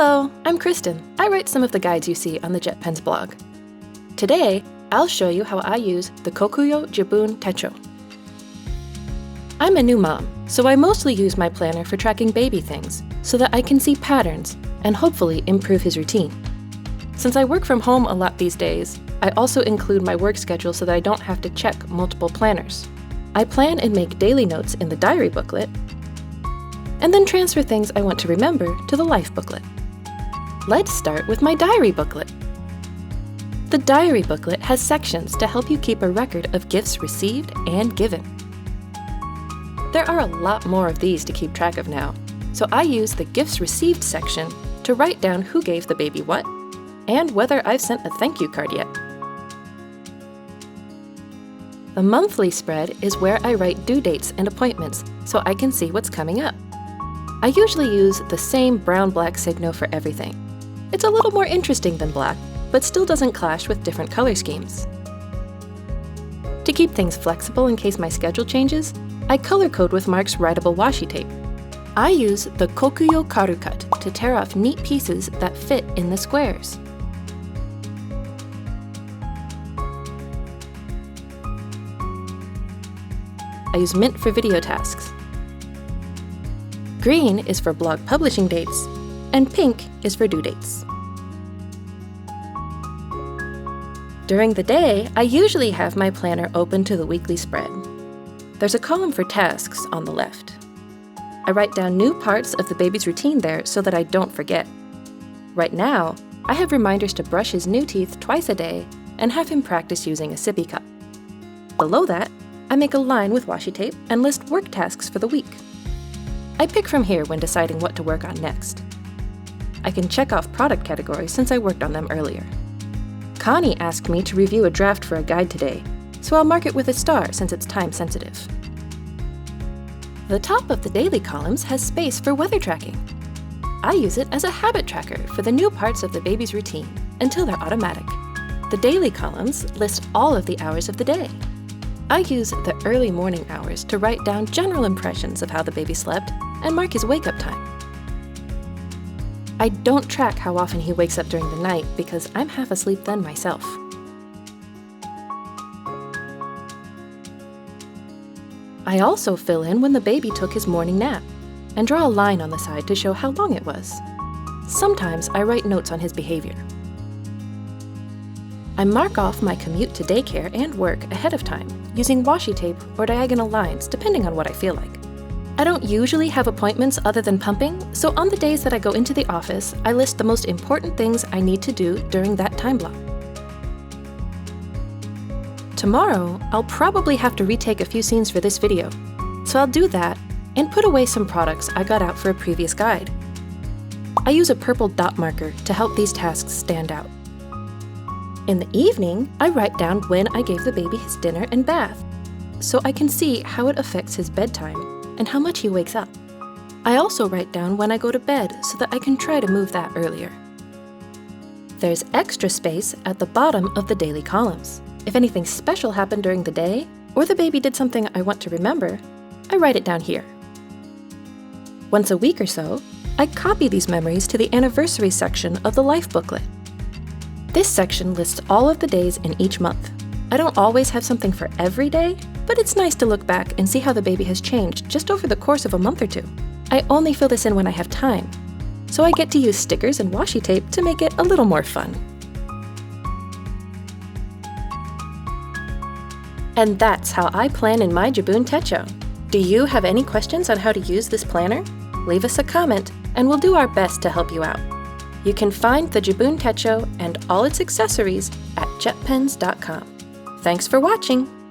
Hello, I'm Kristen. I write some of the guides you see on the JetPens blog. Today, I'll show you how I use the Kokuyo Jibun Techo. I'm a new mom, so I mostly use my planner for tracking baby things so that I can see patterns and hopefully improve his routine. Since I work from home a lot these days, I also include my work schedule so that I don't have to check multiple planners. I plan and make daily notes in the diary booklet, and then transfer things I want to remember to the life booklet. Let's start with my diary booklet. The diary booklet has sections to help you keep a record of gifts received and given. There are a lot more of these to keep track of now, so I use the gifts received section to write down who gave the baby what, and whether I've sent a thank you card yet. The monthly spread is where I write due dates and appointments so I can see what's coming up. I usually use the same brown-black Signo for everything. It's a little more interesting than black, but still doesn't clash with different color schemes. To keep things flexible in case my schedule changes, I color code with Mark's Writable Washi tape. I use the Kokuyo Karu cut to tear off neat pieces that fit in the squares. I use mint for video tasks. Green is for blog publishing dates, and pink is for due dates. During the day, I usually have my planner open to the weekly spread. There's a column for tasks on the left. I write down new parts of the baby's routine there so that I don't forget. Right now, I have reminders to brush his new teeth twice a day and have him practice using a sippy cup. Below that, I make a line with washi tape and list work tasks for the week. I pick from here when deciding what to work on next. I can check off product categories since I worked on them earlier. Connie asked me to review a draft for a guide today, so I'll mark it with a star since it's time sensitive. The top of the daily columns has space for weather tracking. I use it as a habit tracker for the new parts of the baby's routine until they're automatic. The daily columns list all of the hours of the day. I use the early morning hours to write down general impressions of how the baby slept and mark his wake-up time. I don't track how often he wakes up during the night because I'm half asleep then myself. I also fill in when the baby took his morning nap and draw a line on the side to show how long it was. Sometimes I write notes on his behavior. I mark off my commute to daycare and work ahead of time using washi tape or diagonal lines depending on what I feel like. I don't usually have appointments other than pumping, so on the days that I go into the office, I list the most important things I need to do during that time block. Tomorrow, I'll probably have to retake a few scenes for this video, so I'll do that and put away some products I got out for a previous guide. I use a purple dot marker to help these tasks stand out. In the evening, I write down when I gave the baby his dinner and bath, so I can see how it affects his bedtime and how much he wakes up. I also write down when I go to bed so that I can try to move that earlier. There's extra space at the bottom of the daily columns. If anything special happened during the day, or the baby did something I want to remember, I write it down here. Once a week or so, I copy these memories to the anniversary section of the life booklet. This section lists all of the days in each month. I don't always have something for every day, but it's nice to look back and see how the baby has changed just over the course of a month or two. I only fill this in when I have time, so I get to use stickers and washi tape to make it a little more fun. And that's how I plan in my Jibun Techo. Do you have any questions on how to use this planner? Leave us a comment and we'll do our best to help you out. You can find the Jibun Techo and all its accessories at jetpens.com. Thanks for watching!